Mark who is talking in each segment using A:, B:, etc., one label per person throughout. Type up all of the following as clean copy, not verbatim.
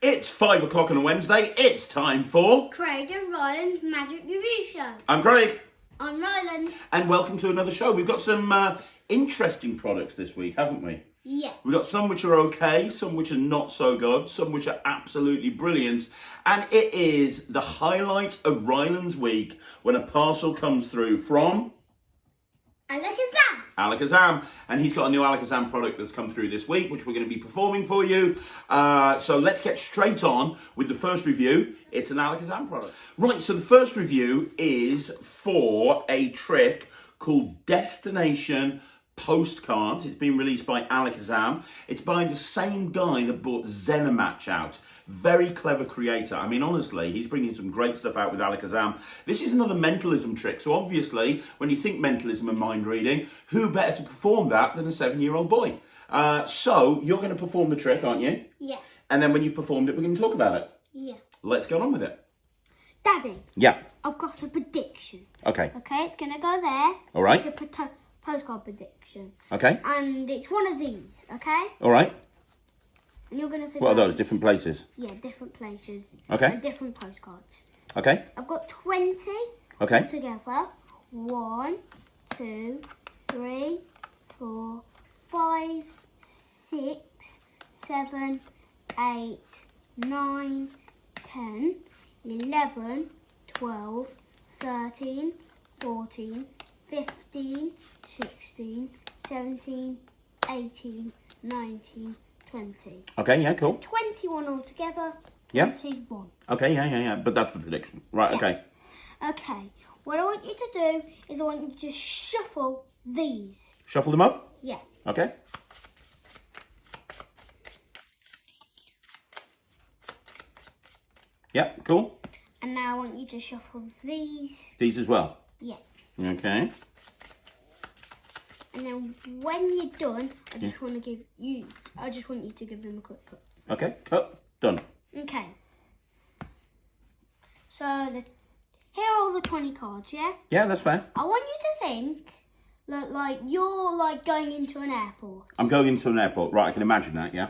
A: It's 5 o'clock on a Wednesday. It's time for
B: Craig and Ryland's Magic Review Show.
A: I'm Craig.
B: I'm Ryland.
A: And welcome to another show. We've got some interesting products this week, haven't we?
B: Yeah.
A: We've got some which are okay, some which are not so good, some which are absolutely brilliant. And it is the highlight of Ryland's week when a parcel comes through from Alakazam. And he's got a new Alakazam product that's come through this week, which we're going to be performing for you. So let's get straight on with the first review. It's an Alakazam product. Right, so the first review is for a trick called Destination Postcards. It's been released by Alakazam. It's by the same guy that brought Zenimatch out. Very clever creator. I mean, honestly, he's bringing some great stuff out with Alakazam. This is another mentalism trick. So obviously, when you think mentalism and mind reading, who better to perform that than a 7-year-old boy? So you're going to perform the trick, aren't you?
B: Yeah.
A: And then when you've performed it, we're going to talk about it.
B: Yeah.
A: Let's get on with it.
B: Daddy.
A: Yeah.
B: I've got a prediction.
A: Okay.
B: Okay, it's going to go there.
A: All right.
B: It's a postcard prediction.
A: Okay.
B: And it's one of these, okay?
A: All right.
B: And you're going to think...
A: What are those? Different places?
B: Yeah, different places.
A: Okay.
B: And different postcards.
A: Okay.
B: I've got 20
A: Okay.
B: together. 1, 2, 3, 4, 5, 6, 7, 8, 9, 10, 11, 12, 13, 14, 15, 16, 17, 18, 19, 20.
A: Okay, yeah, cool.
B: 21 altogether.
A: Yeah.
B: 21.
A: Okay, yeah. But that's the prediction. Right,
B: Yeah.
A: okay.
B: Okay. What I want you to do is I want you to shuffle these.
A: Shuffle them up?
B: Yeah.
A: Okay. Yeah, cool.
B: And now I want you to shuffle these.
A: These as well?
B: Yeah.
A: Okay.
B: And then when you're done, I just want you to give them a quick cut.
A: Okay, cut. Done.
B: Okay. So here are all the 20 cards, yeah?
A: Yeah, that's fair.
B: I want you to think that like you're like going into an airport.
A: I'm going into an airport. Right, I can imagine that, yeah.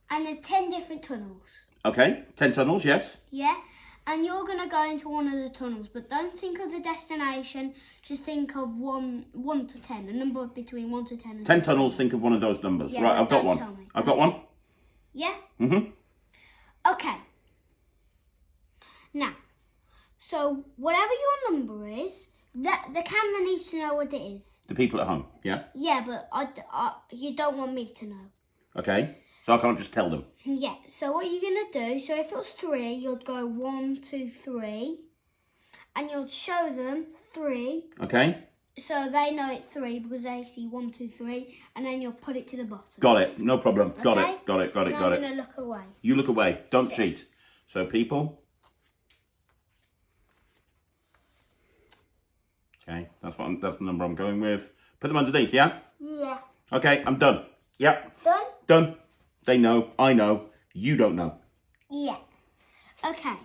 B: And there's 10 different tunnels.
A: Okay, 10 tunnels, yes.
B: Yeah? And you're going to go into one of the tunnels, but don't think of the destination, just think of 1 to 10, a number between 1 to 10. And
A: 10 tunnels, think of one of those numbers.
B: Yeah,
A: right,
B: but
A: I've got
B: don't
A: one.
B: tell me.
A: I've got one.
B: Yeah?
A: Mm-hmm.
B: Okay. Now, so whatever your number is, the camera needs to know what it is.
A: The people at home, yeah?
B: Yeah, but you don't want me to know.
A: Okay, so I can't just tell them.
B: Yeah, so what you're going to do, so if it was 3, you'd go 1, 2, 3. And you'll show them 3.
A: Okay.
B: So they know it's 3 because they see 1, 2, 3. And then you'll put it to the bottom.
A: Got it, no problem.
B: Okay?
A: Got it.
B: And I'm going to look away.
A: You look away, don't cheat. So people. Okay, that's the number I'm going with. Put them underneath, yeah?
B: Yeah.
A: Okay, I'm done. Yep.
B: Done?
A: Done. They know, I know, you don't know.
B: Yeah. Okay,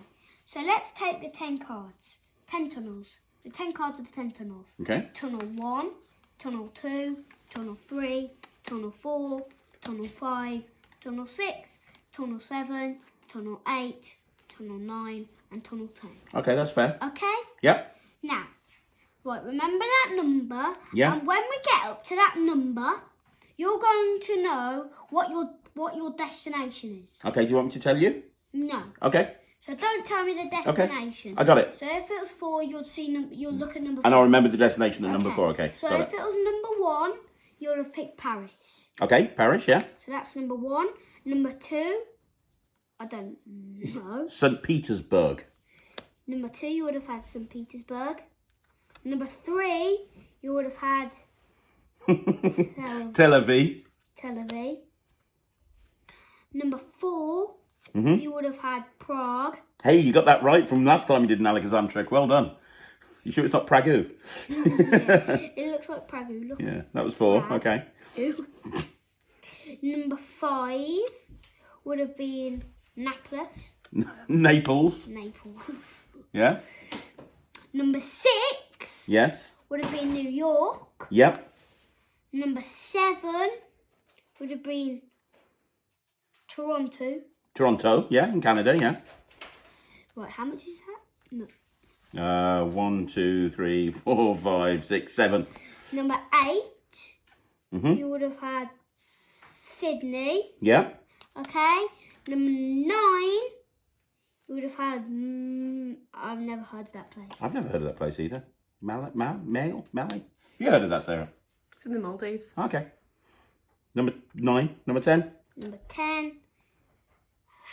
B: so let's take the 10 cards. 10 tunnels. The 10 cards are the 10 tunnels.
A: Okay.
B: Tunnel 1, Tunnel 2, Tunnel 3, Tunnel 4, Tunnel 5, Tunnel 6, Tunnel 7, Tunnel 8, Tunnel 9, and Tunnel 10.
A: Okay, that's fair.
B: Okay?
A: Yep.
B: Now, right, remember that number.
A: Yeah.
B: And when we get up to that number, you're going to know what your destination is.
A: Okay, do you want me to tell you?
B: No.
A: Okay.
B: So don't tell me the destination.
A: I got it.
B: So if it was 4, you'll look at number 4.
A: And I'll remember the destination at number 4, okay.
B: So
A: got
B: if
A: it.
B: it was number 1, you would have picked Paris.
A: Okay, Paris, yeah.
B: So that's number 1. Number 2, I don't know.
A: St. Petersburg.
B: Number 2, you would have had St. Petersburg. Number 3, you would have had
A: Tel Aviv.
B: Tel Aviv. Number 4, you would have had Prague.
A: Hey, you got that right from last time you did an Alakazam trick. Well done. You sure it's not Prague?
B: Yeah, it looks like Prague. Look.
A: Yeah, that was 4.
B: Prague.
A: Okay.
B: Number 5 would have been Nikolas.
A: Naples.
B: Naples.
A: Yeah.
B: Number 6
A: Yes.
B: would have been New York.
A: Yep.
B: Number 7 would have been Toronto.
A: Toronto, yeah, in Canada, yeah.
B: Right, how much is that? No.
A: 1, 2, 3, 4, 5, 6, 7.
B: Number 8, you would have had Sydney.
A: Yeah.
B: Okay. Number 9, you would have had. I've never heard of that place.
A: I've never heard of that place either. Malay? You heard of that, Sarah?
C: It's in the Maldives.
A: Okay. Number 9. Number 10.
B: Number 10,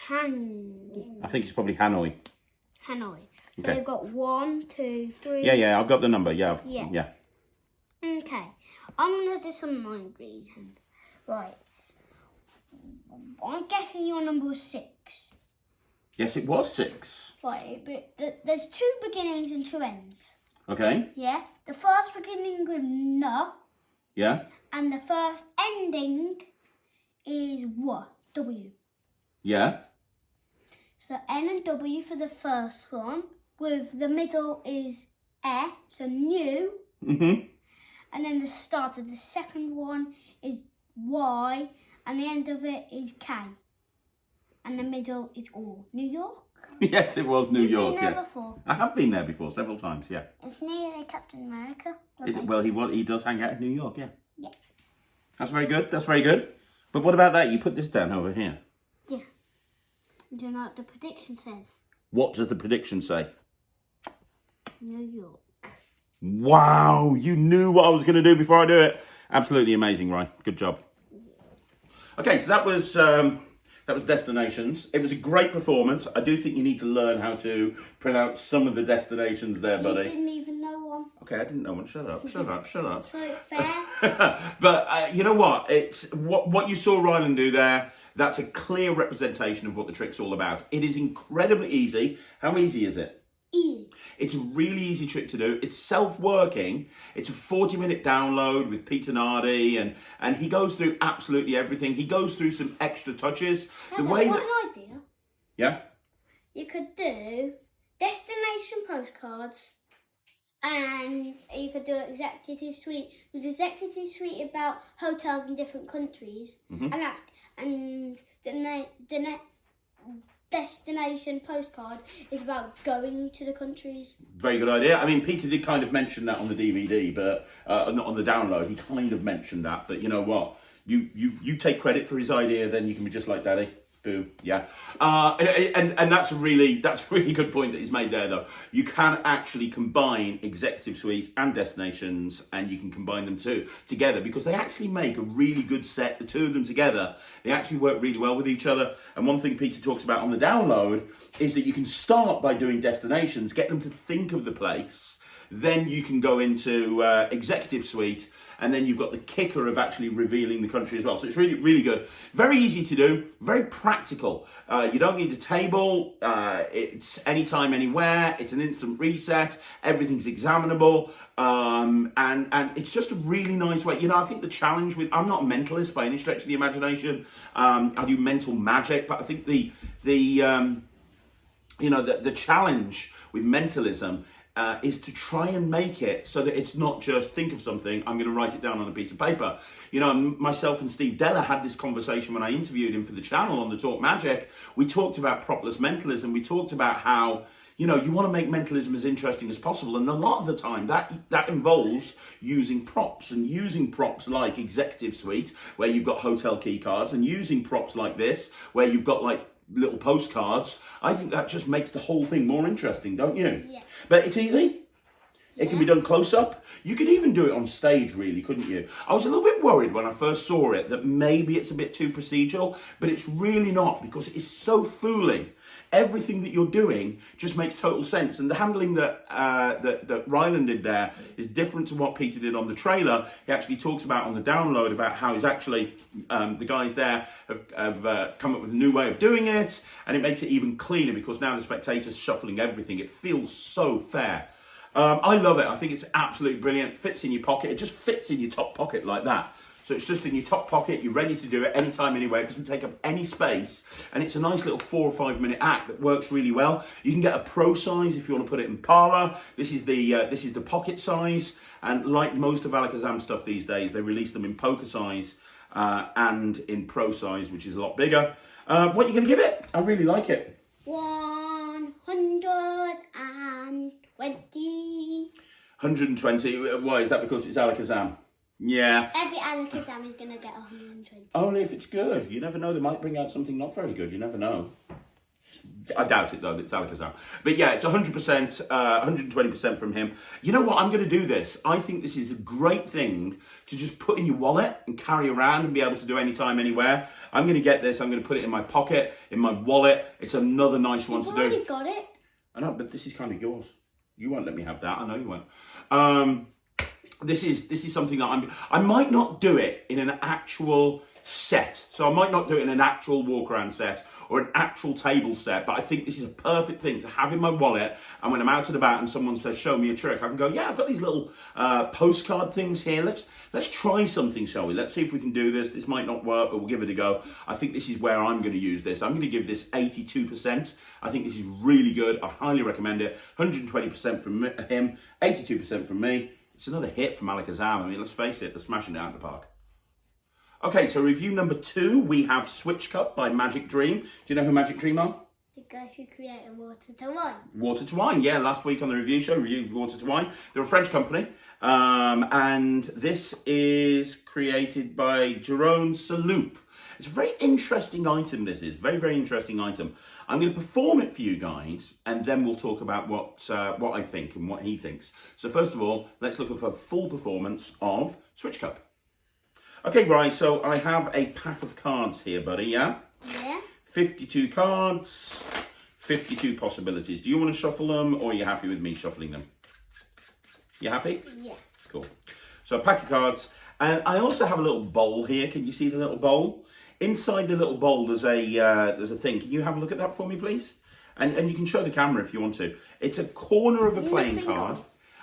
B: Hanoi.
A: I think it's probably Hanoi.
B: So
A: Okay.
B: we've got 1, 2, 3.
A: Yeah, I've got the number. Yeah.
B: Yeah. Okay. I'm going to do some mind reading. Right. I'm guessing your number was 6.
A: Yes, it was 6.
B: Right, but there's 2 beginnings and 2 ends.
A: Okay.
B: Yeah? The first beginning with no,
A: Yeah.
B: and the first ending is W.
A: Yeah.
B: So N and W for the first one, with the middle is E, so new,
A: Mhm.
B: and then the start of the second one is Y, and the end of it is K, and the middle is O. New York?
A: Yes, it was New
B: You've
A: York.
B: been there
A: Yeah.
B: before.
A: I have been there before several times. Yeah.
B: It's near Captain America.
A: Well, he does hang out in New York. Yeah.
B: Yeah.
A: That's very good. That's very good. But what about that? You put this down over here.
B: Yeah. Do you know what the prediction says?
A: What does the prediction say?
B: New York.
A: Wow, you knew what I was going to do before I do it. Absolutely amazing, Ryan. Good job. Okay, so that was destinations. It was a great performance. I do think you need to learn how to pronounce some of the destinations there,
B: You
A: buddy.
B: didn't even know one.
A: Okay, I didn't know one. Shut up. Shut up. Shut up.
B: So it's fair.
A: But you know what? It's what you saw Ryland do there. That's a clear representation of what the trick's all about. It is incredibly easy. How easy is it?
B: Easy.
A: It's a really easy trick to do. It's self-working. It's a 40-minute download with Peter Nardi, and he goes through absolutely everything. He goes through some extra touches.
B: I've got an idea.
A: Yeah?
B: You could do destination postcards, and you could do executive suite. Because executive suite about hotels in different countries, and the destination postcard is about going to the countries.
A: Very good idea. I mean, Peter did kind of mention that on the DVD, but not on the download. He kind of mentioned that. But you know what? You take credit for his idea, then you can be just like Daddy. Boom. Yeah. And that's a really good point that he's made there, though. You can actually combine executive suites and destinations, and you can combine them together because they actually make a really good set. The two of them together, they actually work really well with each other. And one thing Peter talks about on the download is that you can start by doing destinations, get them to think of the place, then you can go into executive suite, and then you've got the kicker of actually revealing the country as well. So it's really, really good. Very easy to do, very practical. You don't need a table. It's anytime, anywhere. It's an instant reset. Everything's examinable. And it's just a really nice way. You know, I think the challenge with, I'm not a mentalist by any stretch of the imagination. I do mental magic, but I think the challenge with mentalism is to try and make it so that it's not just think of something, I'm going to write it down on a piece of paper. You know, myself and Steve Della had this conversation when I interviewed him for the channel on the Talk Magic. We talked about propless mentalism. We talked about how, you know, you want to make mentalism as interesting as possible. And a lot of the time that involves using props, and using props like Executive Suite, where you've got hotel key cards, and using props like this, where you've got like little postcards. I think that just makes the whole thing more interesting, don't you?
B: Yeah.
A: But it's easy. It can be done close up. You could even do it on stage, really, couldn't you? I was a little bit worried when I first saw it that maybe it's a bit too procedural, but it's really not, because it's so fooling. Everything that you're doing just makes total sense. And the handling that Ryland did there is different to what Peter did on the trailer. He actually talks about on the download about how he's actually, the guys there have come up with a new way of doing it. And it makes it even cleaner because now the spectator's shuffling everything. It feels so fair. I love it. I think it's absolutely brilliant. It fits in your pocket. It just fits in your top pocket like that. So it's just in your top pocket. You're ready to do it anytime, anywhere. It doesn't take up any space. And it's a nice little 4 or 5 minute act that works really well. You can get a pro size if you want to put it in parlour. This is the pocket size. And like most of Alakazam stuff these days, they release them in poker size and in pro size, which is a lot bigger. What are you going to give it? I really like it.
B: 120.
A: 120. Why? Is that because it's Alakazam? Yeah.
B: Every Alakazam is going to get 120.
A: Only if it's good. You never know. They might bring out something not very good. You never know. I doubt it, though, that it's Alakazam. But yeah, it's 100%, 120% from him. You know what? I'm going to do this. I think this is a great thing to just put in your wallet and carry around and be able to do anytime, anywhere. I'm going to get this. I'm going to put it in my pocket, in my wallet. It's another nice one to do.
B: You've already got it.
A: I know, but this is kind of yours. You won't let me have that. I know you won't. This is something that I might not do it in an actual set. So I might not do it in an actual walk around set or an actual table set, but I think this is a perfect thing to have in my wallet. And when I'm out and about and someone says, show me a trick, I can go, yeah, I've got these little postcard things here. Let's try something, shall we? Let's see if we can do this. This might not work, but we'll give it a go. I think this is where I'm going to use this. I'm going to give this 82%. I think this is really good. I highly recommend it. 120% from him, 82% from me. It's another hit from Alakazam. I mean, let's face it, they're smashing it out of the park. Okay, so review number 2, we have Switch Cup by Magic Dream. Do you know who Magic Dream are?
B: The guys who created Water to Wine. Water
A: to Wine, yeah. Last week on the review show, reviewed Water to Wine. They're a French company. And this is created by Jerome Sauloup. It's a very interesting item, this is. Very, very interesting item. I'm going to perform it for you guys, and then we'll talk about what I think and what he thinks. So first of all, let's look for a full performance of Switch Cup. Okay, right, so I have a pack of cards here, buddy, yeah?
B: Yeah.
A: 52 cards, 52 possibilities. Do you want to shuffle them, or are you happy with me shuffling them? You happy?
B: Yeah.
A: Cool. So a pack of cards, and I also have a little bowl here. Can you see the little bowl? Inside the little bowl, there's a thing. Can you have a look at that for me, please? And you can show the camera if you want to. It's a corner of a playing card,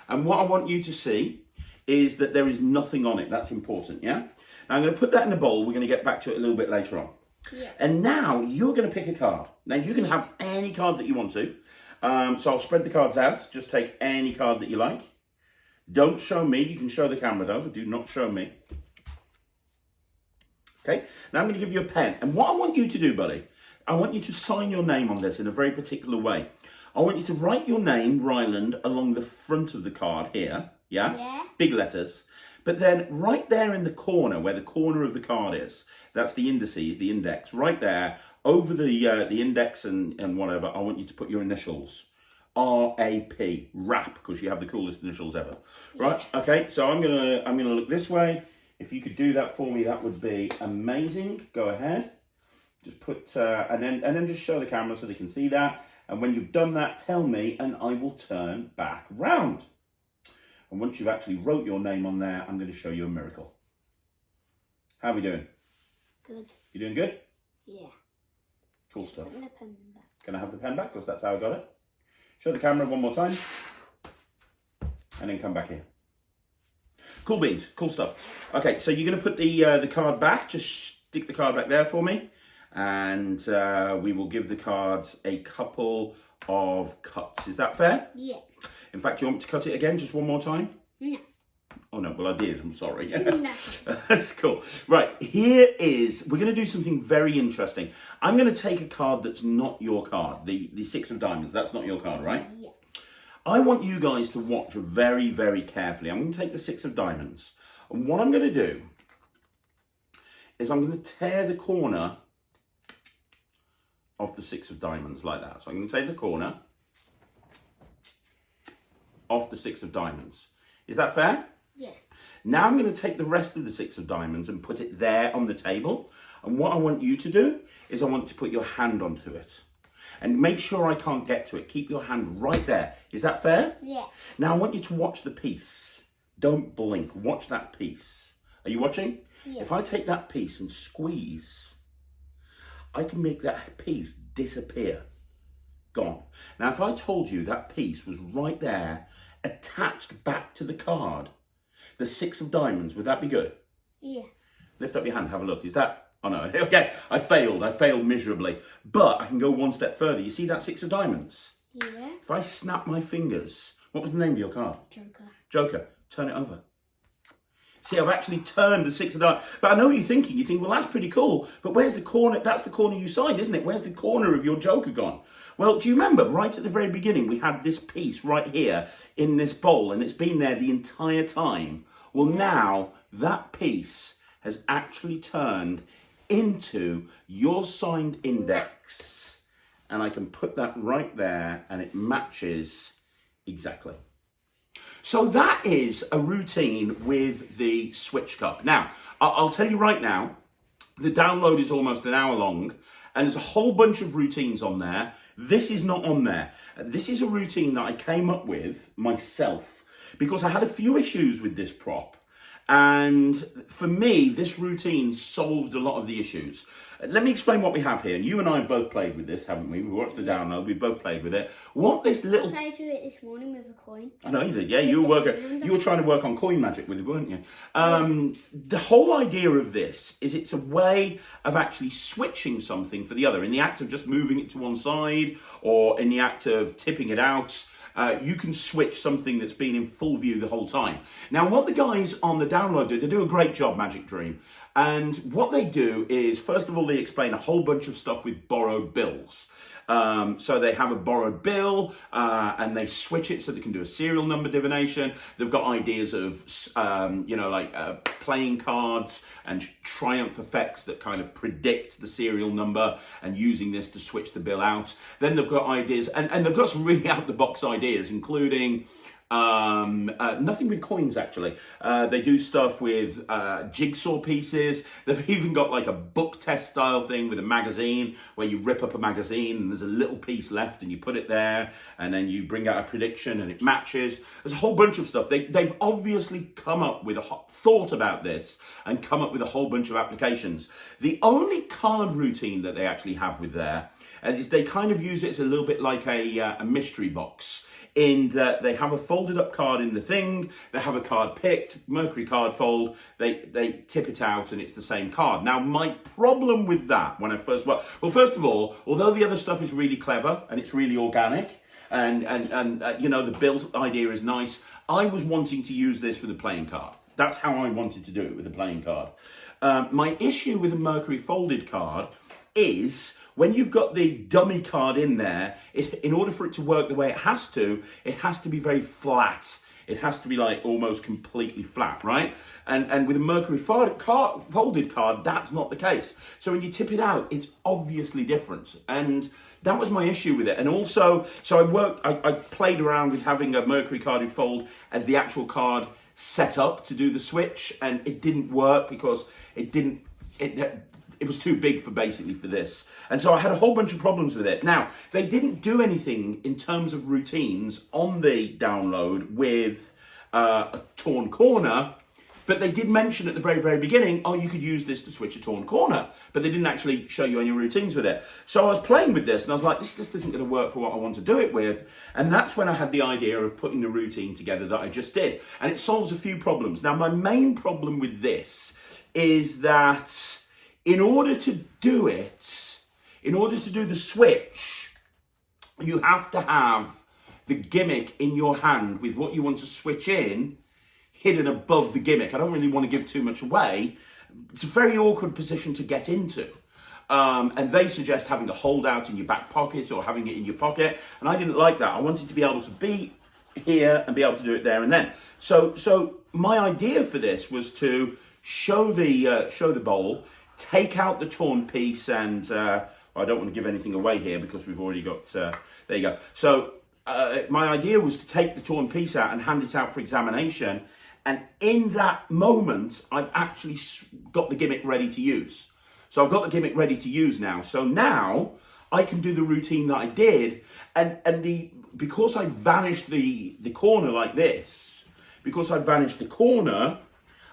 A: and what I want you to see is that there is nothing on it. That's important, yeah? Now, I'm going to put that in the bowl. We're going to get back to it a little bit later on.
B: Yeah.
A: And now you're going to pick a card. Now, you can have any card that you want to. So I'll spread the cards out. Just take any card that you like. Don't show me. You can show the camera, though, but do not show me. Okay? Now, I'm going to give you a pen. And what I want you to do, buddy, I want you to sign your name on this in a very particular way. I want you to write your name, Ryland, along the front of the card here. Yeah?
B: Yeah.
A: Big letters. But then right there in the corner, where the corner of the card is, that's the indices, the index, right there, over the index and whatever, I want you to put your initials. R-A-P, RAP, because you have the coolest initials ever. Right, okay, so I'm gonna look this way. If you could do that for me, that would be amazing. Go ahead. Just put, and then just show the camera so they can see that. And when you've done that, tell me, and I will turn back round. And once you've actually wrote your name on there, I'm going to show you a miracle. How are we doing?
B: Good.
A: You doing good?
B: Yeah.
A: Cool stuff.
B: Put the pen back.
A: Can I have the pen back? Because that's how I got it. Show the camera one more time. And then come back here. Cool beans. Cool stuff. Okay, so you're going to put the card back. Just stick the card back there for me. And we will give the cards a couple of cuts. Is that fair?
B: Yeah.
A: In fact, do you want me to cut it again just one more time?
B: No.
A: Oh no, well I did, I'm sorry.
B: No.
A: That's cool. Right, here is, we're going to do something very interesting. I'm going to take a card that's not your card, the 6 of diamonds, that's not your card, right?
B: Yeah.
A: I want you guys to watch very, very carefully. I'm going to take the 6 of diamonds, and what I'm going to do is I'm going to tear the corner of the 6 of diamonds like that. So I'm going to take the corner off the 6 of diamonds. Is that fair?
B: Yeah.
A: Now I'm going to take the rest of the 6 of diamonds and put it there on the table. And what I want you to do is I want to put your hand onto it. And make sure I can't get to it. Keep your hand right there. Is that fair?
B: Yeah.
A: Now I want you to watch the piece. Don't blink. Watch that piece. Are you watching?
B: Yeah.
A: If I take that piece and squeeze, I can make that piece disappear. Gone. Now, if I told you that piece was right there, attached back to the card, the 6 of diamonds, would that be good?
B: Yeah.
A: Lift up your hand, have a look. Is that, oh no, okay, I failed miserably. But I can go one step further. You see that 6 of diamonds?
B: Yeah.
A: If I snap my fingers, what was the name of your card?
B: Joker.
A: Joker, turn it over. See, I've actually turned the 6 of diamonds. But I know what you're thinking. You think, well, that's pretty cool. But where's the corner? That's the corner you signed, isn't it? Where's the corner of your joker gone? Well, do you remember right at the very beginning, we had this piece right here in this bowl, and it's been there the entire time. Well, now that piece has actually turned into your signed index. And I can put that right there, and it matches exactly. So that is a routine with the Switch Cup. Now, I'll tell you right now, the download is almost an hour long, and there's a whole bunch of routines on there. This is not on there. This is a routine that I came up with myself because I had a few issues with this prop. And for me, this routine solved a lot of the issues. Let me explain what we have here. You and I have both played with this, haven't we? We watched the download. We've both played with it. What this little...
B: I played with it this morning with a coin.
A: I know you did, yeah. You were trying to work on coin magic with it, weren't you? The whole idea of this is it's a way of actually switching something for the other. In the act of just moving it to one side or in the act of tipping it out, you can switch something that's been in full view the whole time. Now, what the guys on the download do, they do a great job, Magic Dream. And what they do is, first of all, they explain a whole bunch of stuff with borrowed bills. So they have a borrowed bill and they switch it so they can do a serial number divination. They've got ideas of, playing cards and triumph effects that kind of predict the serial number and using this to switch the bill out. Then they've got ideas, and they've got some really out-the-box ideas, including... nothing with coins, actually. They do stuff with jigsaw pieces. They've even got like a book test style thing with a magazine where you rip up a magazine and there's a little piece left and you put it there and then you bring out a prediction and it matches. There's a whole bunch of stuff. They've obviously come up with thought about this and come up with a whole bunch of applications. The only card routine that they actually have with there is they kind of use it as a little bit like a mystery box, in that they have a folded up card in the thing, they have a card picked, Mercury card fold, they tip it out and it's the same card. Now, my problem with that when I first, well, first of all, although the other stuff is really clever and it's really organic, and the build idea is nice, I was wanting to use this with a playing card. That's how I wanted to do it, with a playing card. My issue with a Mercury folded card is when you've got the dummy card in there, in order for it to work the way it has to be very flat. It has to be like almost completely flat, right? And with a Mercury folded card, that's not the case. So when you tip it out, it's obviously different. And that was my issue with it. And also, so I played around with having a Mercury carded fold as the actual card set up to do the switch, and it didn't work because it was too big for this. And so I had a whole bunch of problems with it. Now, they didn't do anything in terms of routines on the download with a torn corner, but they did mention at the very, very beginning, oh, you could use this to switch a torn corner, but they didn't actually show you any routines with it. So I was playing with this and I was like, this just isn't going to work for what I want to do it with. And that's when I had the idea of putting the routine together that I just did. And it solves a few problems. Now, my main problem with this is that in order to do the switch, you have to have the gimmick in your hand with what you want to switch in hidden above the gimmick. I don't really want to give too much away. It's a very awkward position to get into. And they suggest having a holdout in your back pocket or having it in your pocket. And I didn't like that. I wanted to be able to be here and be able to do it there and then. So my idea for this was to show the bowl, take out the torn piece, and I don't want to give anything away here because we've already got, there you go. So my idea was to take the torn piece out and hand it out for examination. And in that moment, I've actually got the gimmick ready to use. So I've got the gimmick ready to use now. So now I can do the routine that I did. And because I vanished the corner like this,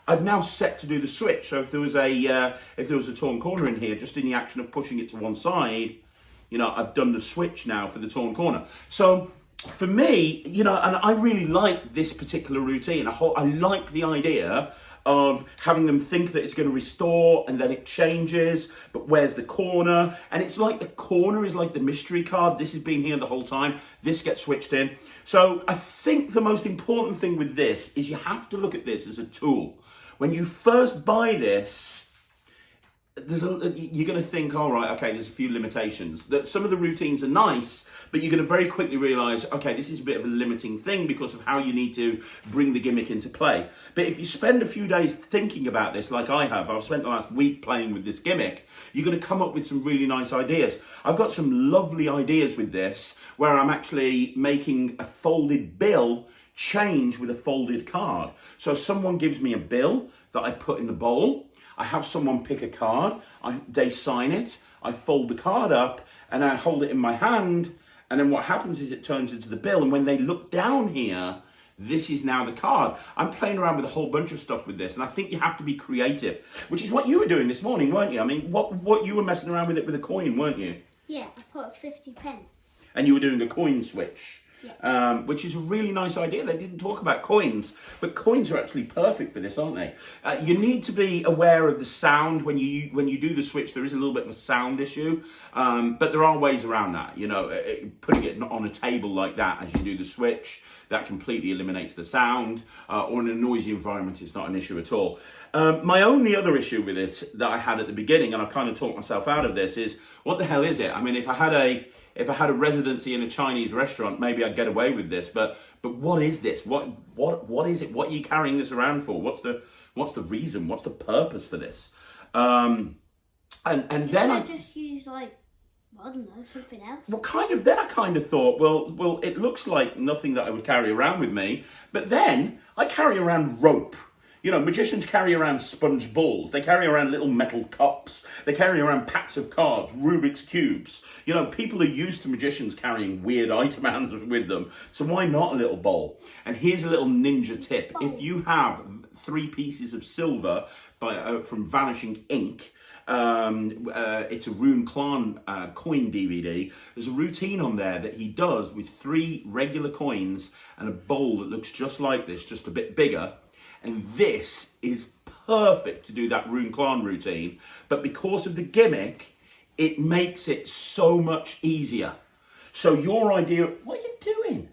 A: I've now set to do the switch. So if there was a torn corner in here, just in the action of pushing it to one side, I've done the switch now for the torn corner. So for me, and I really like this particular routine. I like the idea of having them think that it's going to restore and then it changes, but where's the corner? And it's like the corner is like the mystery card. This has been here the whole time. This gets switched in. So I think the most important thing with this is you have to look at this as a tool. When you first buy this, you're going to think, all right, okay, there's a few limitations. That some of the routines are nice, but you're going to very quickly realise, okay, this is a bit of a limiting thing because of how you need to bring the gimmick into play. But if you spend a few days thinking about this, like I have, I've spent the last week playing with this gimmick, you're going to come up with some really nice ideas. I've got some lovely ideas with this, where I'm actually making a folded bill change with a folded card. So someone gives me a bill that I put in the bowl, I have someone pick a card, they sign it, I fold the card up, and I hold it in my hand, and then what happens is it turns into the bill, and when they look down here, this is now the card. I'm playing around with a whole bunch of stuff with this, and I think you have to be creative, which is what you were doing this morning, weren't you? I mean, what you were messing around with it with a coin, weren't you?
B: Yeah, I put 50 pence.
A: And you were doing a coin switch.
B: Yeah.
A: Which is a really nice idea. They didn't talk about coins, but coins are actually perfect for this, aren't they? You need to be aware of the sound when you do the switch. There is a little bit of a sound issue, but there are ways around that. You know, putting it on a table like that as you do the switch, that completely eliminates the sound. Or in a noisy environment, it's not an issue at all. My only other issue with it that I had at the beginning, and I've kind of talked myself out of this, is what the hell is it? I mean, if I had a residency in a Chinese restaurant, maybe I'd get away with this. But what is this? What is it? What are you carrying this around for? What's the reason? What's the purpose for this? And then I
B: just use, like, I don't know, something else.
A: Well, then I kind of thought, well, it looks like nothing that I would carry around with me. But then I carry around rope. You know, magicians carry around sponge balls. They carry around little metal cups. They carry around packs of cards, Rubik's Cubes. You know, people are used to magicians carrying weird items with them. So why not a little bowl? And here's a little ninja tip. If you have 3 pieces of silver from Vanishing Ink, it's a Rune Klan coin DVD. There's a routine on there that he does with 3 regular coins and a bowl that looks just like this, just a bit bigger. And this is perfect to do that Rune Klan routine. But because of the gimmick, it makes it so much easier. So your idea, what are you doing?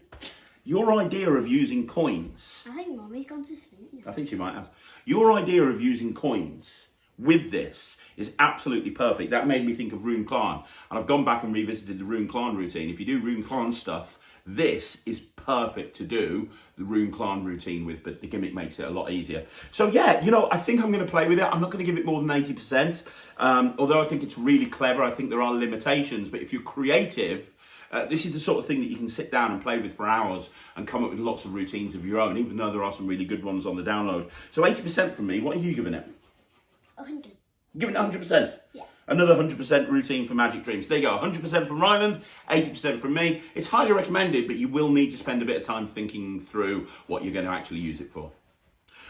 A: Your idea of using coins.
B: I think Mommy's gone to sleep now.
A: I think she might have. Your idea of using coins with this is absolutely perfect. That made me think of Rune Klan. And I've gone back and revisited the Rune Klan routine. If you do Rune Klan stuff, this is perfect to do the Rune Klan routine with, but the gimmick makes it a lot easier. So yeah, you know, I think I'm going to play with it. I'm not going to give it more than 80%. Although I think it's really clever. I think there are limitations, but if you're creative, this is the sort of thing that you can sit down and play with for hours and come up with lots of routines of your own, even though there are some really good ones on the download. So 80% from me. What are you giving it?
B: 100.
A: Giving it 100%?
B: Yeah.
A: Another 100% routine for Magic Dreams. There you go, 100% from Ryland, 80% from me. It's highly recommended, but you will need to spend a bit of time thinking through what you're going to actually use it for.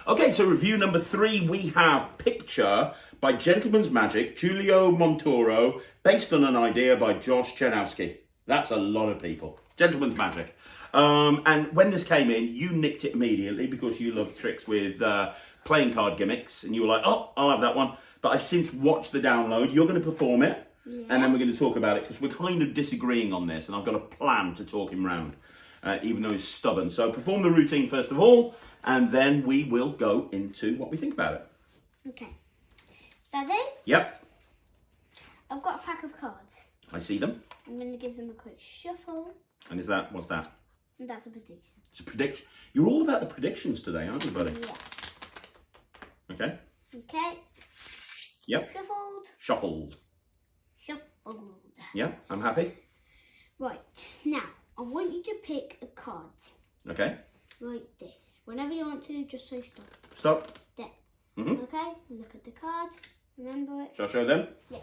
A: Okay, so review number 3, we have Picture by Gentleman's Magic, Julio Montoro, based on an idea by Josh Janowski. That's a lot of people. Gentleman's Magic. And when this came in, you nicked it immediately because you love tricks with playing card gimmicks, and you were like, oh, I'll have that one. But I've since watched the download. You're going to perform it, and then we're going to talk about it, because we're kind of disagreeing on this, and I've got a plan to talk him round, even though he's stubborn. So perform the routine first of all, and then we will go into what we think about it.
B: Okay. Daddy?
A: Yep.
B: I've got a pack of cards.
A: I see them.
B: I'm going to give them a quick shuffle.
A: And is that, what's that?
B: And that's a prediction.
A: It's a prediction. You're all about the predictions today, aren't you, buddy?
B: Yeah.
A: Okay.
B: Okay.
A: Yep.
B: Shuffled.
A: Shuffled.
B: Shuffled.
A: Yeah, I'm happy.
B: Right. Now, I want you to pick a card.
A: Okay.
B: Like this. Whenever you want to, just say stop.
A: Stop.
B: There.
A: Mm-hmm.
B: Okay? Look at the card. Remember it?
A: Shall I show them?
B: Yeah.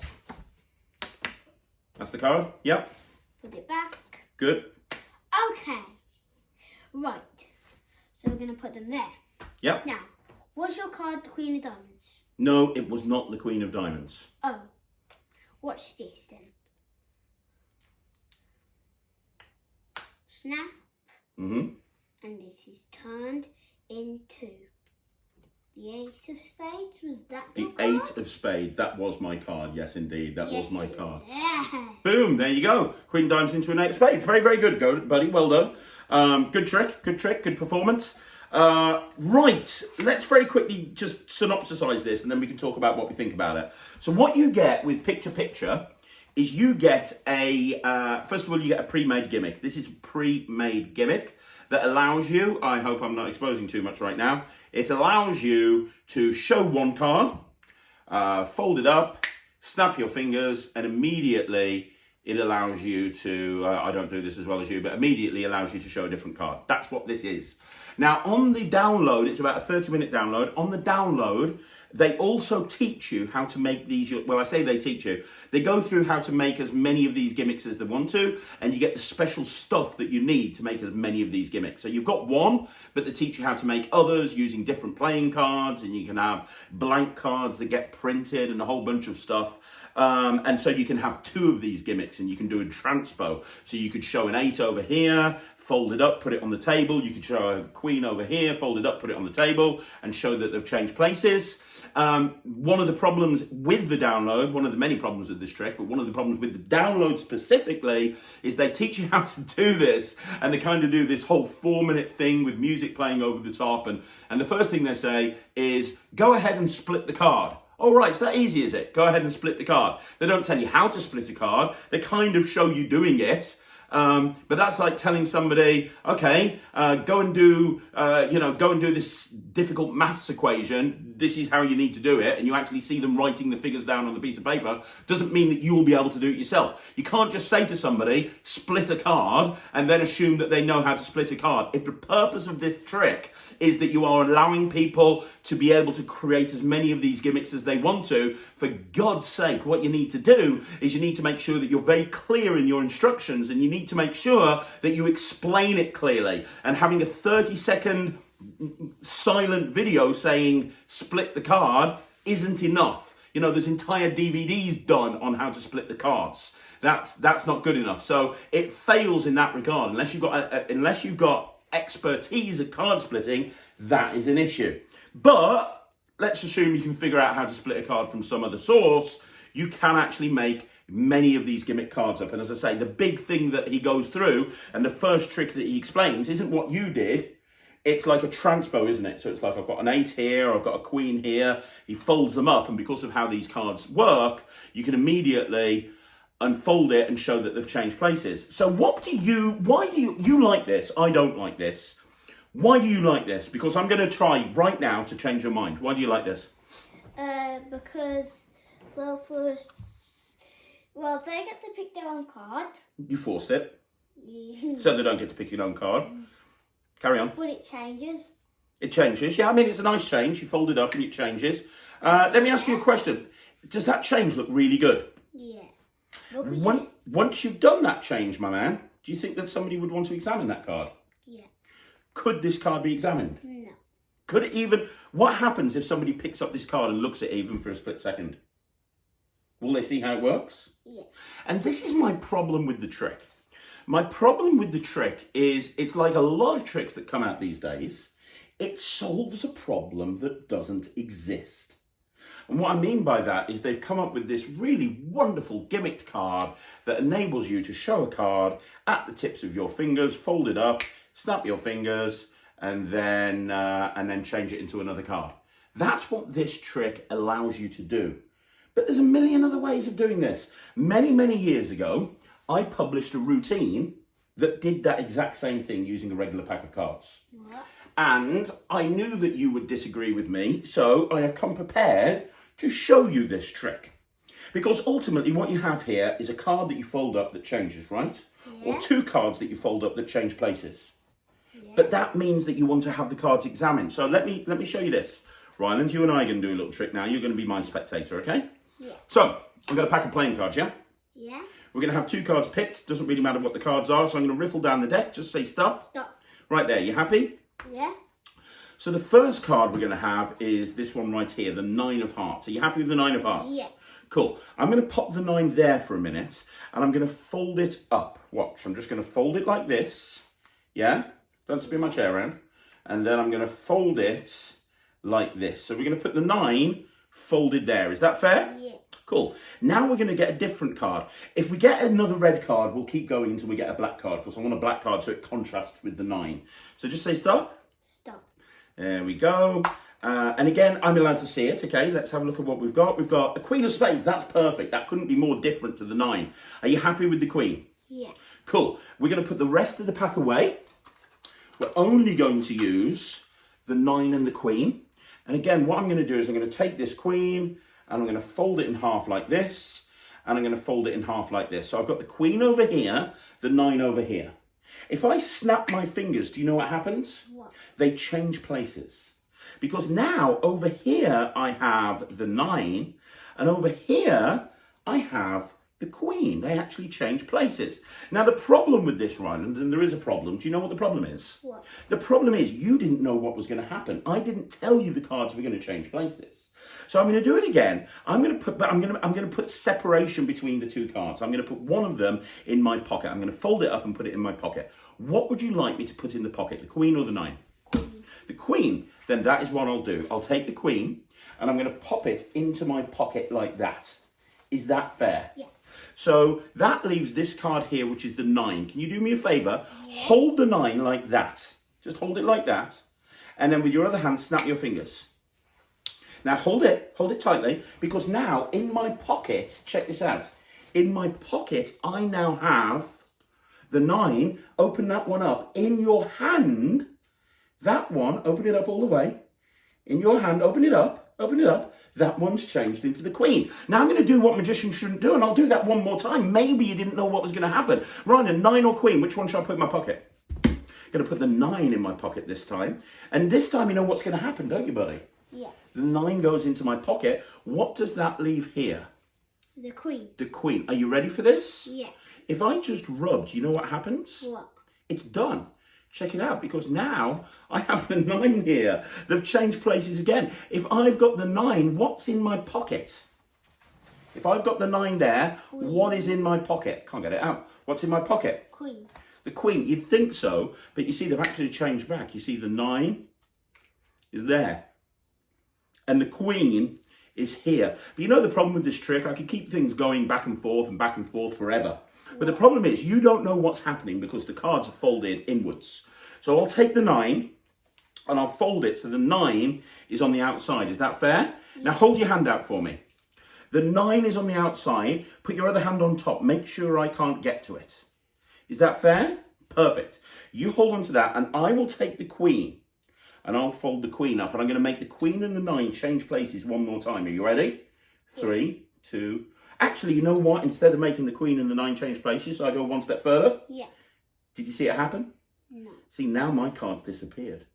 A: That's the card? Yep.
B: Put it back.
A: Good.
B: Okay. Right. So we're going to put them there.
A: Yep.
B: Now, was your card the Queen of Diamonds?
A: No, it was not the Queen of Diamonds.
B: Oh. Watch this then. Snap.
A: Mm-hmm.
B: And it is turned into the Ace of Spades. Was that
A: The
B: your card?
A: 8 of Spades. That was my card. Yes, indeed. That was my card.
B: Yeah.
A: Boom. There you go. Queen of Diamonds into an 8 of Spades. Very, very good, buddy. Well done. Good trick. Good trick. Good performance. Right, let's very quickly just synopsisize this and then we can talk about what we think about it. So what you get with Picture Picture is you get a, first of all, you get a pre-made gimmick. This is a pre-made gimmick that allows you, I hope I'm not exposing too much right now, it allows you to show one card, fold it up, snap your fingers, and immediately it allows you to, I don't do this as well as you, but immediately allows you to show a different card. That's what this is. Now, on the download, it's about a 30-minute download. On the download, they also teach you how to make these, well, I say they teach you, they go through how to make as many of these gimmicks as they want to, and you get the special stuff that you need to make as many of these gimmicks. So you've got one, but they teach you how to make others using different playing cards, and you can have blank cards that get printed and a whole bunch of stuff. And so you can have two of these gimmicks and you can do a transpo. So you could show an 8 over here, fold it up, put it on the table. You could show a queen over here, fold it up, put it on the table, and show that they've changed places. One of the problems with the download, one of the many problems with this trick, but one of the problems with the download specifically is they teach you how to do this, and they kind of do this whole 4-minute thing with music playing over the top. And the first thing they say is, go ahead and split the card. All right, it's that easy, is it? Go ahead and split the card. They don't tell you how to split a card. They kind of show you doing it. But that's like telling somebody, okay, go and do this difficult maths equation. This is how you need to do it. And you actually see them writing the figures down on the piece of paper. Doesn't mean that you'll be able to do it yourself. You can't just say to somebody, split a card, and then assume that they know how to split a card. If the purpose of this trick is that you are allowing people to be able to create as many of these gimmicks as they want to, for God's sake, what you need to do is you need to make sure that you're very clear in your instructions, and you need to make sure that you explain it clearly. And having a 30-second silent video saying split the card isn't enough. You know, there's entire DVDs done on how to split the cards. That's not good enough. So it fails in that regard. Unless you've got expertise at card splitting, that is an issue. But let's assume you can figure out how to split a card from some other source. You can actually make many of these gimmick cards up. And as I say, the big thing that he goes through, and the first trick that he explains, isn't what you did. It's like a transpo, isn't it? So it's like, I've got an 8 here, I've got a queen here. He folds them up, and because of how these cards work, you can immediately unfold it and show that they've changed places. So why do you like this? I don't like this. Why do you like this? Because I'm going to try right now to change your mind. Why do you like this?
B: Because, they get to pick their own card.
A: You forced it.
B: Yeah.
A: So they don't get to pick your own card. Carry on.
B: But it changes.
A: It changes. Yeah, I mean, it's a nice change. You fold it up and it changes. Let me ask you a question. Does that change look really good?
B: Yeah.
A: Once you've done that change, my man, do you think that somebody would want to examine that card?
B: Yeah.
A: Could this card be examined?
B: No.
A: Could it even... What happens if somebody picks up this card and looks at it even for a split second? Will they see how it works?
B: Yeah.
A: And this is my problem with the trick. My problem with the trick is it's like a lot of tricks that come out these days. It solves a problem that doesn't exist. And what I mean by that is they've come up with this really wonderful gimmicked card that enables you to show a card at the tips of your fingers, fold it up, snap your fingers, and then change it into another card. That's what this trick allows you to do. But there's a million other ways of doing this. Many, many years ago, I published a routine that did that exact same thing using a regular pack of cards.
B: What?
A: And I knew that you would disagree with me, so I have come prepared to show you this trick. Because ultimately what you have here is a card that you fold up that changes, right?
B: Yeah.
A: Or two cards that you fold up that change places.
B: Yeah.
A: But that means that you want to have the cards examined. So let me show you this. Ryland, you and I are going to do a little trick now. You're going to be my spectator, okay?
B: Yeah.
A: So, I'm going to pack of playing cards, yeah?
B: Yeah.
A: We're going to have two cards picked. Doesn't really matter what the cards are. So I'm going to riffle down the deck. Just say stop.
B: Stop.
A: Right there. You happy?
B: Yeah.
A: So the first card we're going to have is this one right here, the 9 of hearts. Are you happy with the 9 of hearts?
B: Yeah.
A: Cool. I'm going to pop the 9 there for a minute, and I'm going to fold it up. Watch. I'm just going to fold it like this. Yeah? Don't spin my chair around. And then I'm going to fold it like this. So we're going to put the 9 folded there. Is that fair?
B: Yeah.
A: Cool. Now we're going to get a different card. If we get another red card, we'll keep going until we get a black card, because I want a black card so it contrasts with the 9. So just say stop.
B: Stop.
A: There we go. And again, I'm allowed to see it, okay? Let's have a look at what we've got. We've got a queen of spades. That's perfect. That couldn't be more different to the 9. Are you happy with the queen?
B: Yeah.
A: Cool. We're going to put the rest of the pack away. We're only going to use the 9 and the queen. And again, what I'm going to do is I'm going to take this queen and I'm going to fold it in half like this. And I'm going to fold it in half like this. So I've got the queen over here, the 9 over here. If I snap my fingers, do you know what happens?
B: What?
A: They change places. Because now over here I have the 9 and over here I have the queen. They actually change places. Now the problem with this, Ryland, and there is a problem. Do you know what the problem is?
B: What?
A: The problem is you didn't know what was going to happen. I didn't tell you the cards were going to change places. So I'm going to do it again. I'm going to put separation between the 2 cards. I'm going to put one of them in my pocket. I'm going to fold it up and put it in my pocket. What would you like me to put in the pocket? The queen or the 9? The queen, then that is what I'll do. I'll take the queen and I'm going to pop it into my pocket like that. Is that fair?
B: Yeah.
A: So that leaves this card here, which is the 9. Can you do me a favour? Yeah. Hold the 9 like that. Just hold it like that. And then with your other hand, snap your fingers. Now hold it tightly, because now in my pocket, check this out. In my pocket, I now have the 9. Open that one up. In your hand, that one, open it up all the way. In your hand, open it up, open it up. That one's changed into the queen. Now I'm going to do what magicians shouldn't do, and I'll do that one more time. Maybe you didn't know what was going to happen. Ryan, 9 or queen, which one shall I put in my pocket? I'm going to put the 9 in my pocket this time. And this time you know what's going to happen, don't you, buddy?
B: Yeah.
A: The 9 goes into my pocket. What does that leave here?
B: The queen.
A: The queen. Are you ready for this?
B: Yeah.
A: If I just rub, do you know what happens?
B: What?
A: It's done. Check it out, because now I have the 9 here. They've changed places again. If I've got the 9, what's in my pocket? If I've got the 9 there,
B: queen.
A: What is in my pocket? Can't get it out. What's in my pocket?
B: Queen.
A: The queen. You'd think so, but you see they've actually changed back. You see the 9 is there. And the queen is here. But you know the problem with this trick? I could keep things going back and forth forever. But the problem is you don't know what's happening because the cards are folded inwards. So I'll take the 9 and I'll fold it so the 9 is on the outside. Is that fair? Yeah. Now hold your hand out for me. The 9 is on the outside. Put your other hand on top. Make sure I can't get to it. Is that fair? Perfect. You hold on to that and I will take the queen and I'll fold the queen up and I'm going to make the queen and the 9 change places one more time. Are you ready? Yeah. 3, 2. Actually, you know what? Instead of making the queen and the 9 change places, I go one step further.
B: Yeah.
A: Did you see it happen?
B: No.
A: See, now my cards disappeared.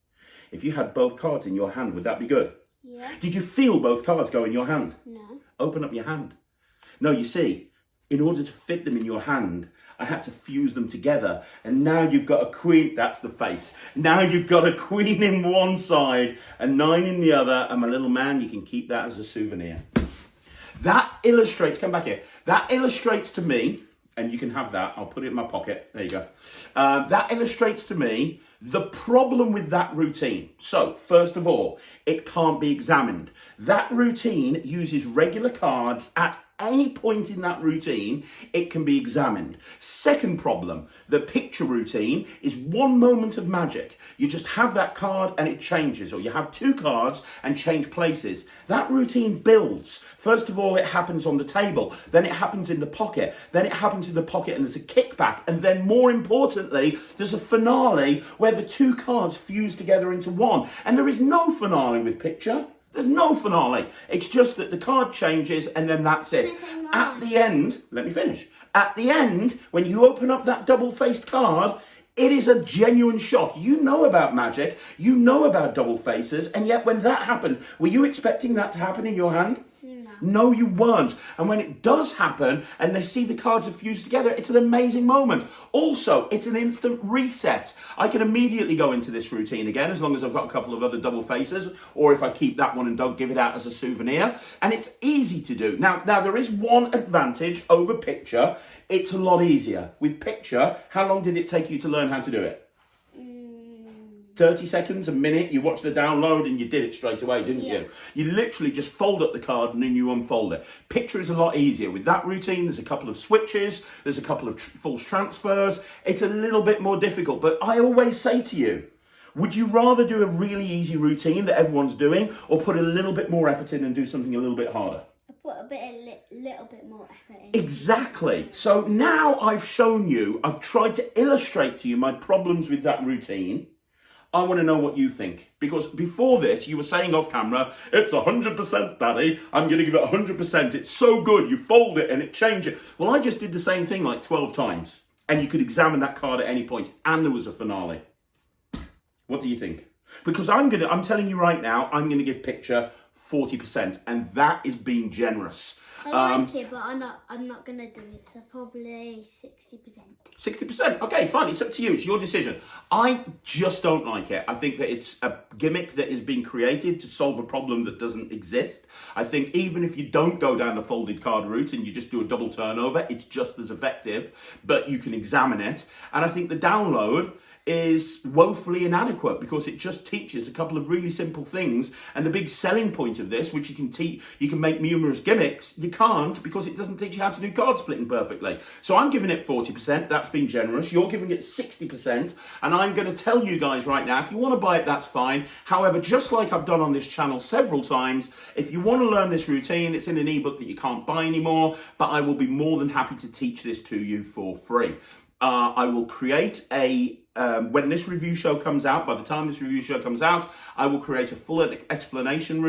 A: If you had both cards in your hand, would that be good?
B: Yeah.
A: Did you feel both cards go in your hand?
B: No.
A: Open up your hand. No, you see, in order to fit them in your hand, I had to fuse them together. And now you've got a queen. That's the face. Now you've got a queen in one side and 9 in the other. And my little man, you can keep that as a souvenir. That illustrates, come back here, that illustrates to me, and you can have that, I'll put it in my pocket, there you go. That illustrates to me the problem with that routine. So, first of all, it can't be examined. That routine uses regular cards. At any point in that routine, it can be examined. Second problem, the picture routine is one moment of magic. You just have that card and it changes, or you have 2 cards and change places. That routine builds. First of all, it happens on the table, then it happens in the pocket, then it happens in the pocket and there's a kickback, and then more importantly, there's a finale where the 2 cards fuse together into one. And there is no finale with picture. There's no finale. It's just that the card changes and then that's it. At the end, let me finish. At the end, when you open up that double-faced card, it is a genuine shock. You know about magic, you know about double faces, and yet when that happened, were you expecting that to happen in your hand? No, you weren't. And when it does happen and they see the cards are fused together, it's an amazing moment. Also, it's an instant reset. I can immediately go into this routine again as long as I've got a couple of other double faces, or if I keep that one and don't give it out as a souvenir. And it's easy to do. Now there is one advantage over picture. It's a lot easier. With picture, how long did it take you to learn how to do it? 30 seconds, a minute, you watched the download and you did it straight away, didn't you? You literally just fold up the card and then you unfold it. Picture is a lot easier. With that routine, there's a couple of switches, there's a couple of false transfers. It's a little bit more difficult, but I always say to you, Would you rather do a really easy routine that everyone's doing, or put a little bit more effort in and do something a little bit harder?
B: I put little bit more effort in.
A: Exactly. So now I've shown you, I've tried to illustrate to you my problems with that routine. I want to know what you think. Because before this, you were saying off camera, it's 100%, Daddy. I'm going to give it 100%. It's so good. You fold it and it changes. Well, I just did the same thing like 12 times. And you could examine that card at any point. And there was a finale. What do you think? Because I'm telling you right now, I'm going to give picture 40%. And that is being generous.
B: I like it, but I'm not going to do it. So probably 60%.
A: 60%. Okay, fine. It's up to you. It's your decision. I just don't like it. I think that it's a gimmick that is being created to solve a problem that doesn't exist. I think even if you don't go down the folded card route and you just do a double turnover, it's just as effective, but you can examine it. And I think the download is woefully inadequate because it just teaches a couple of really simple things. And the big selling point of this, which you can make numerous gimmicks, you can't because it doesn't teach you how to do card splitting perfectly. So I'm giving it 40%. That's been generous. You're giving it 60%. And I'm going to tell you guys right now, if you want to buy it, that's fine. However, just like I've done on this channel several times, if you want to learn this routine, it's in an ebook that you can't buy anymore, but I will be more than happy to teach this to you for free. I will create when this review show comes out, by the time this review show comes out, I will create a full explanation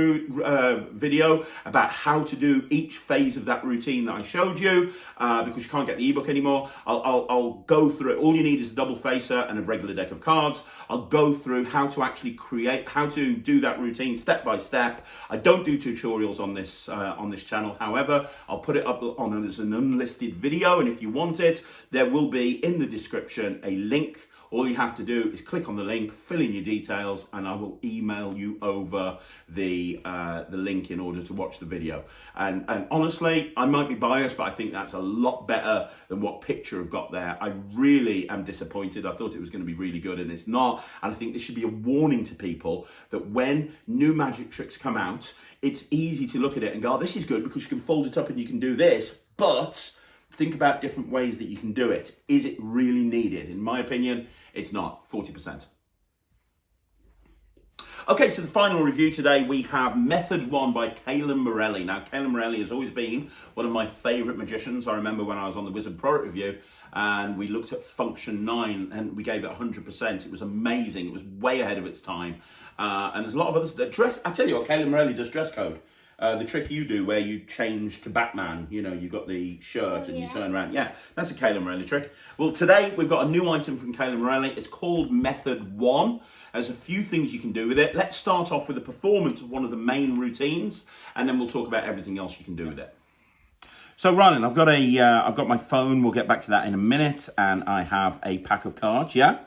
A: video about how to do each phase of that routine that I showed you, because you can't get the ebook anymore. I'll go through it. All you need is a double facer and a regular deck of cards. I'll go through how to actually how to do that routine step by step. I don't do tutorials on this channel. However, I'll put it up on as an unlisted video, and if you want it, there will be in the description a link. All you have to do is click on the link, fill in your details, and I will email you over the link in order to watch the video. And honestly, I might be biased, but I think that's a lot better than what picture have got there. I really am disappointed. I thought it was going to be really good, and it's not. And I think this should be a warning to people that when new magic tricks come out, it's easy to look at it and go, oh, this is good because you can fold it up and you can do this, but think about different ways that you can do it. Is it really needed? In my opinion, it's not. 40%. Okay, so the final review today, we have Method 1 by Craig and Ryland. Now, Craig and Ryland has always been one of my favourite magicians. I remember when I was on the Wizard Product Review and we looked at Function 9 and we gave it 100%. It was amazing. It was way ahead of its time. And there's a lot of others that I tell you what, Craig and Ryland does dress code. The trick you do where you change to Batman, you know, you got the shirt and you turn around. Yeah, that's a Craig and Ryland trick. Well, today we've got a new item from Craig and Ryland. It's called Method 1. There's a few things you can do with it. Let's start off with the performance of one of the main routines, and then we'll talk about everything else you can do with it. So, Ryland, I've got my phone. We'll get back to that in a minute, and I have a pack of cards. Yeah.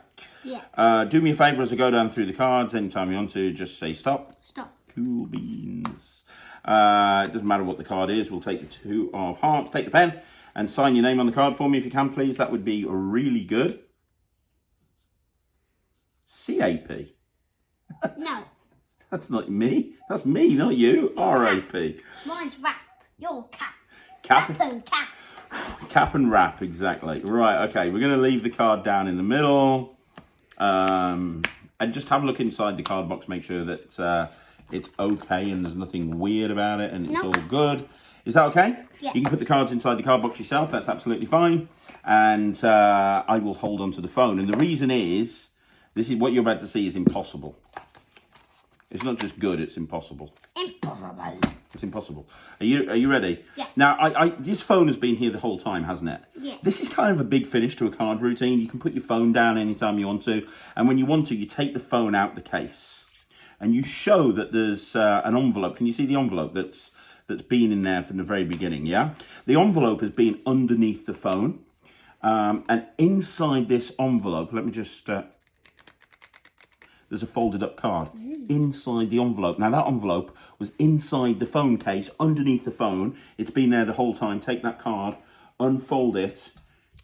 A: Yeah. Do me a favour as I go down through the cards. Anytime you want to, just say stop.
B: Stop.
A: Cool beans. It doesn't matter what the card is. We'll take the 2 of hearts. Take the pen and sign your name on the card for me if you can, please. That would be really good. CAP.
B: No.
A: That's not me. That's me, not you. RAP.
B: Mine's rap. Your cap.
A: Cap.
B: Rap and cap.
A: Cap and wrap, exactly. Right, okay. We're going to leave the card down in the middle. And just have a look inside the card box. Make sure that it's okay and there's nothing weird about it and it's all good. Is that okay?
B: Yeah.
A: You can put the cards inside the card box yourself. That's absolutely fine. And I will hold on to the phone. And the reason is, this is what you're about to see is impossible. It's not just good, it's impossible.
B: Impossible.
A: It's impossible. Are you ready?
B: Yeah.
A: Now, this phone has been here the whole time, hasn't it?
B: Yeah.
A: This is kind of a big finish to a card routine. You can put your phone down anytime you want to. And when you want to, you take the phone out the case. And you show that there's an envelope. Can you see the envelope that's been in there from the very beginning, yeah? The envelope has been underneath the phone. And inside this envelope, let me just... there's a folded up card inside the envelope. Now, that envelope was inside the phone case, underneath the phone. It's been there the whole time. Take that card, unfold it,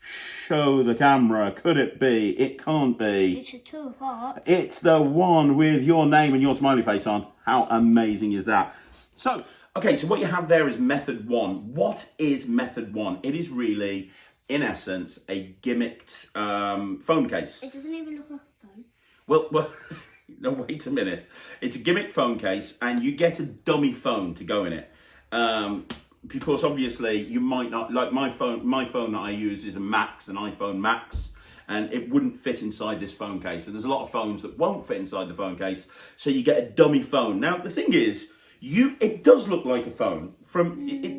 A: show the camera. Could it be? It can't be.
B: It's a 2 of hearts.
A: It's the one with your name and your smiley face on. How amazing is that? So, okay, so what you have there is Method 1. What is Method 1? It is really, in essence, a gimmicked phone case.
B: It doesn't even look like a phone.
A: Well, no, wait a minute. It's a gimmick phone case, and you get a dummy phone to go in it. Because obviously you might not, like my phone that I use is a Max, an iPhone Max, and it wouldn't fit inside this phone case. And there's a lot of phones that won't fit inside the phone case, so you get a dummy phone. Now, the thing is, it does look like a phone.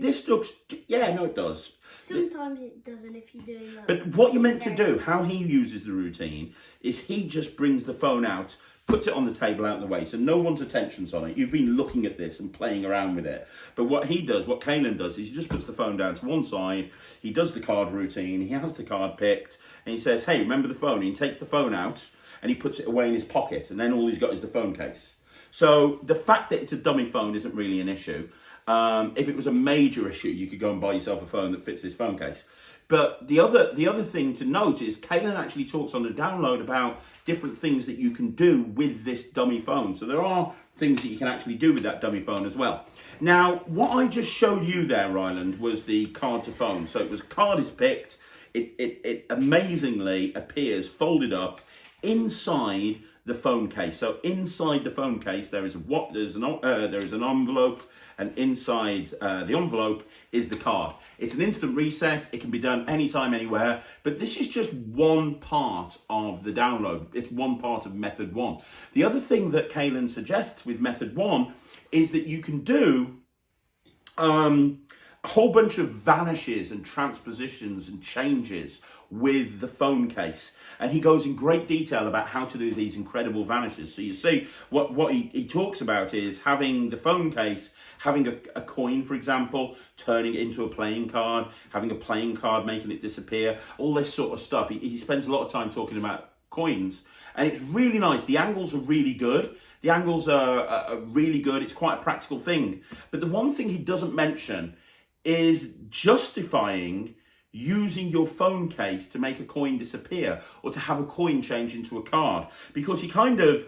A: This looks, yeah, no, it does.
B: Sometimes it doesn't if you're doing that.
A: But what you're meant to do, how he uses the routine, is he just brings the phone out, puts it on the table out of the way, so no one's attention's on it. You've been looking at this and playing around with it. But what Caelan does, is he just puts the phone down to one side, he does the card routine, he has the card picked, and he says, hey, remember the phone? And he takes the phone out, and he puts it away in his pocket, and then all he's got is the phone case. So the fact that it's a dummy phone isn't really an issue. If it was a major issue, you could go and buy yourself a phone that fits this phone case. But the other thing to note is Caelan actually talks on the download about different things that you can do with this dummy phone. So there are things that you can actually do with that dummy phone as well. Now, what I just showed you there, Ryland, was the card to phone. So it was a card is picked. It amazingly appears folded up inside the phone case. So inside the phone case, there is an envelope, and inside the envelope is the card. It's an instant reset. It can be done anytime, anywhere. But this is just one part of the download. It's one part of method 1. The other thing that Caelan suggests with method 1 is that you can do a whole bunch of vanishes and transpositions and changes with the phone case. And he goes in great detail about how to do these incredible vanishes. So you see, what he talks about is having the phone case, having a coin, for example, turning it into a playing card, having a playing card, making it disappear, all this sort of stuff. He spends a lot of time talking about coins, and it's really nice. The angles are really good. The angles are really good. It's quite a practical thing. But the one thing he doesn't mention is justifying using your phone case to make a coin disappear or to have a coin change into a card, because he kind of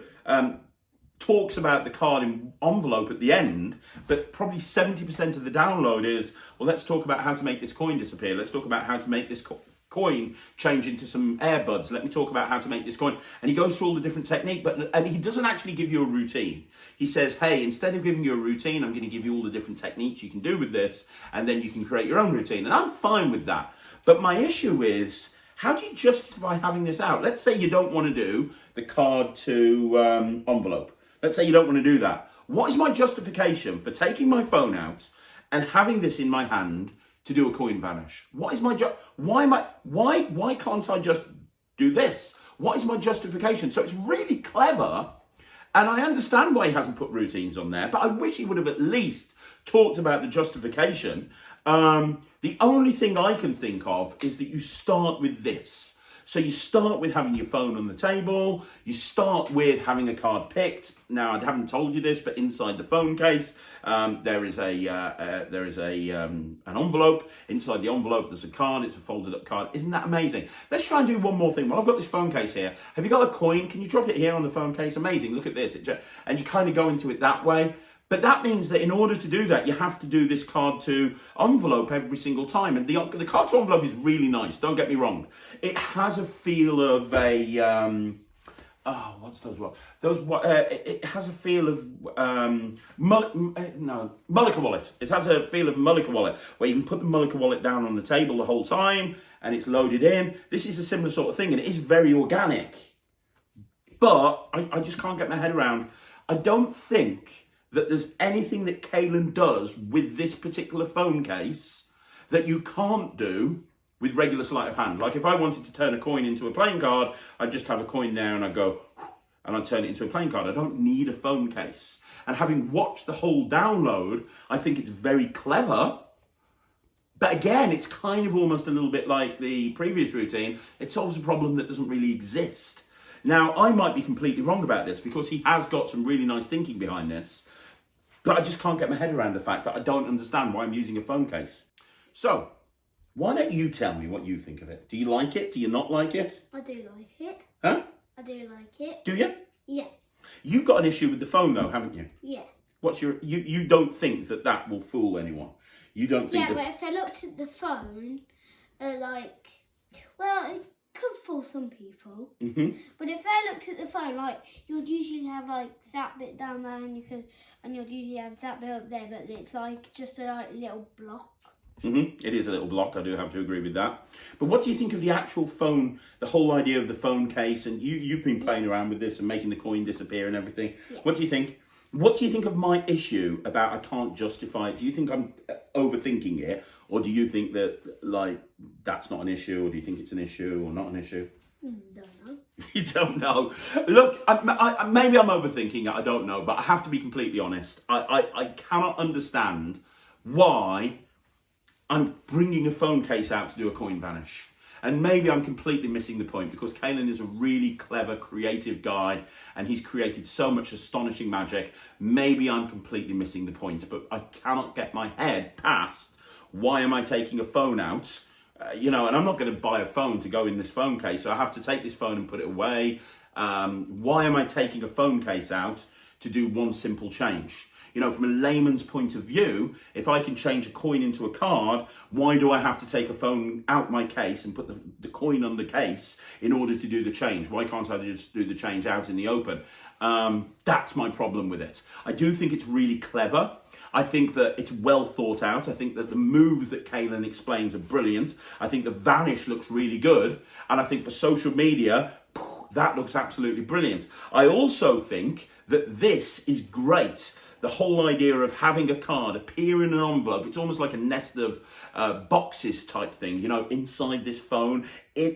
A: talks about the card in envelope at the end, but probably 70% of the download is, well, let's talk about how to make this coin disappear. Let's talk about how to make this coin change into some earbuds. Let me talk about how to make this coin. And he goes through all the different technique, and he doesn't actually give you a routine. He says, hey, instead of giving you a routine, I'm going to give you all the different techniques you can do with this, and then you can create your own routine. And I'm fine with that. But my issue is, how do you justify having this out? Let's say you don't want to do the card to envelope. Let's say you don't want to do that. What is my justification for taking my phone out and having this in my hand to do a coin vanish? What is my why can't I just do this? What is my justification? So it's really clever, and I understand why he hasn't put routines on there, but I wish he would have at least talked about the justification. The only thing I can think of is that you start with this. So you start with having your phone on the table. You start with having a card picked. Now, I haven't told you this, but inside the phone case, there is an envelope. Inside the envelope, there's a card. It's a folded up card. Isn't that amazing? Let's try and do one more thing. Well, I've got this phone case here. Have you got a coin? Can you drop it here on the phone case? Amazing. Look at this. And you kind of go into it that way. But that means that in order to do that, you have to do this card to envelope every single time. And the card to envelope is really nice. Don't get me wrong. It has a feel of a it has a feel of Mullica wallet. It has a feel of Mullica wallet, where you can put the Mullica wallet down on the table the whole time, and it's loaded in. This is a similar sort of thing, and it is very organic. But I just can't get my head around. I don't think that there's anything that Caelan does with this particular phone case that you can't do with regular sleight of hand. Like if I wanted to turn a coin into a playing card, I'd just have a coin there and I'd go, and I'd turn it into a playing card. I don't need a phone case. And having watched the whole download, I think it's very clever. But again, it's kind of almost a little bit like the previous routine. It solves a problem that doesn't really exist. Now, I might be completely wrong about this, because he has got some really nice thinking behind this. But I just can't get my head around the fact that I don't understand why I'm using a phone case. So, why don't you tell me what you think of it? Do you like it? Do you not like it?
B: I do like it.
A: Huh?
B: I do like it.
A: Do you?
B: Yeah.
A: You've got an issue with the phone though, haven't you?
B: Yeah.
A: What's your... You don't think that will fool anyone? You don't think
B: but if I looked at the phone, could for some people.
A: Mm-hmm.
B: But if they looked at the phone, like you'd usually have like that bit down there, and you'd usually have that bit up there, but it's like just a little block.
A: Mm-hmm. It is a little block, I do have to agree with that. But what do you think of the actual phone, the whole idea of the phone case? And you've been playing around with this and making the coin disappear and everything.
B: Yeah.
A: What do you think? What do you think of my issue about I can't justify it? Do you think I'm overthinking it? Or do you think that, like, that's not an issue? Or do you think it's an issue or not an issue?
B: Don't know.
A: You don't know. Look, maybe I'm overthinking it, I don't know. But I have to be completely honest. I cannot understand why I'm bringing a phone case out to do a coin vanish. And maybe I'm completely missing the point because Kalen is a really clever, creative guy and he's created so much astonishing magic. Maybe I'm completely missing the point, but I cannot get my head past why am I taking a phone out? And I'm not going to buy a phone to go in this phone case, so I have to take this phone and put it away. Why am I taking a phone case out to do one simple change? From a layman's point of view, if I can change a coin into a card, why do I have to take a phone out my case and put the coin on the case in order to do the change? Why can't I just do the change out in the open? That's my problem with it. I do think it's really clever. I think that it's well thought out. I think that the moves that Kalen explains are brilliant. I think the vanish looks really good. And I think for social media, that looks absolutely brilliant. I also think that this is great. The whole idea of having a card appear in an envelope, it's almost like a nest of boxes type thing, inside this phone,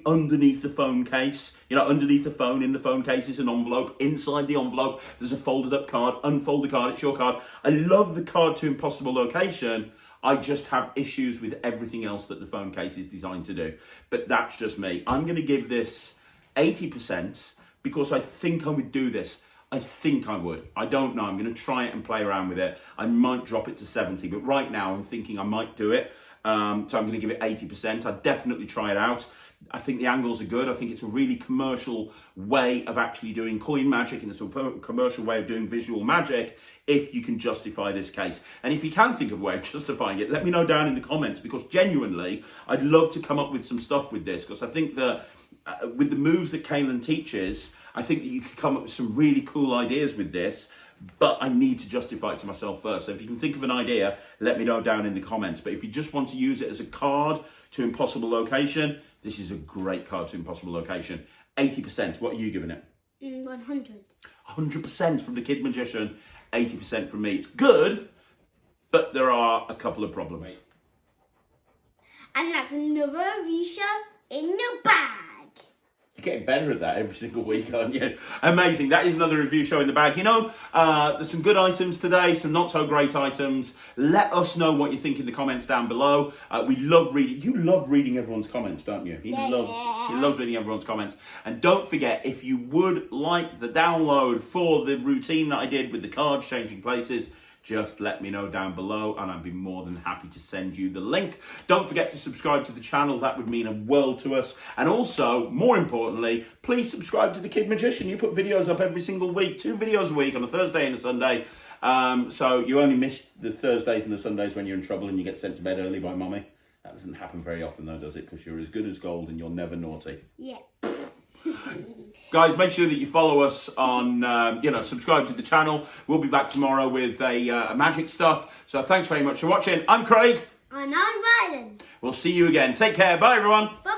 A: underneath the phone case, underneath the phone, in the phone case is an envelope. Inside the envelope, there's a folded up card, unfold the card, it's your card. I love the card to impossible location. I just have issues with everything else that the phone case is designed to do. But that's just me. I'm going to give this 80% because I think I would do this. I think I would. I don't know. I'm going to try it and play around with it. I might drop it to 70, but right now I'm thinking I might do it. So I'm going to give it 80%. I'd definitely try it out. I think the angles are good. I think it's a really commercial way of actually doing coin magic, and it's a commercial way of doing visual magic if you can justify this case. And if you can think of a way of justifying it, let me know down in the comments, because genuinely, I'd love to come up with some stuff with this, because I think that with the moves that Kalen teaches, I think that you could come up with some really cool ideas with this, but I need to justify it to myself first. So if you can think of an idea, let me know down in the comments. But if you just want to use it as a card to impossible location, this is a great card to impossible location. 80%, what are you giving it?
B: 100.
A: 100% from the Kid Magician, 80% from me. It's good, but there are a couple of problems.
B: And that's another review show in the bag.
A: You're getting better at that every single week, aren't you? Amazing. That is another review show in the bag. There's some good items today, some not so great items. Let us know what you think in the comments down below. We love reading. You love reading everyone's comments, don't you? He loves reading everyone's comments. And don't forget, if you would like the download for the routine that I did with the cards changing places, just let me know down below and I'd be more than happy to send you the link. Don't forget to subscribe to the channel. That would mean a world to us. And also, more importantly, please subscribe to the Kid Magician. You put videos up every single week, 2 videos a week on a Thursday and a Sunday. So you only miss the Thursdays and the Sundays when you're in trouble and you get sent to bed early by mommy. That doesn't happen very often though, does it? Because you're as good as gold and you're never naughty.
B: Yeah.
A: Guys, make sure that you follow us on, subscribe to the channel. We'll be back tomorrow with a magic stuff. So thanks very much for watching. I'm Craig.
B: And I'm Ryland.
A: We'll see you again. Take care. Bye, everyone.
B: Bye.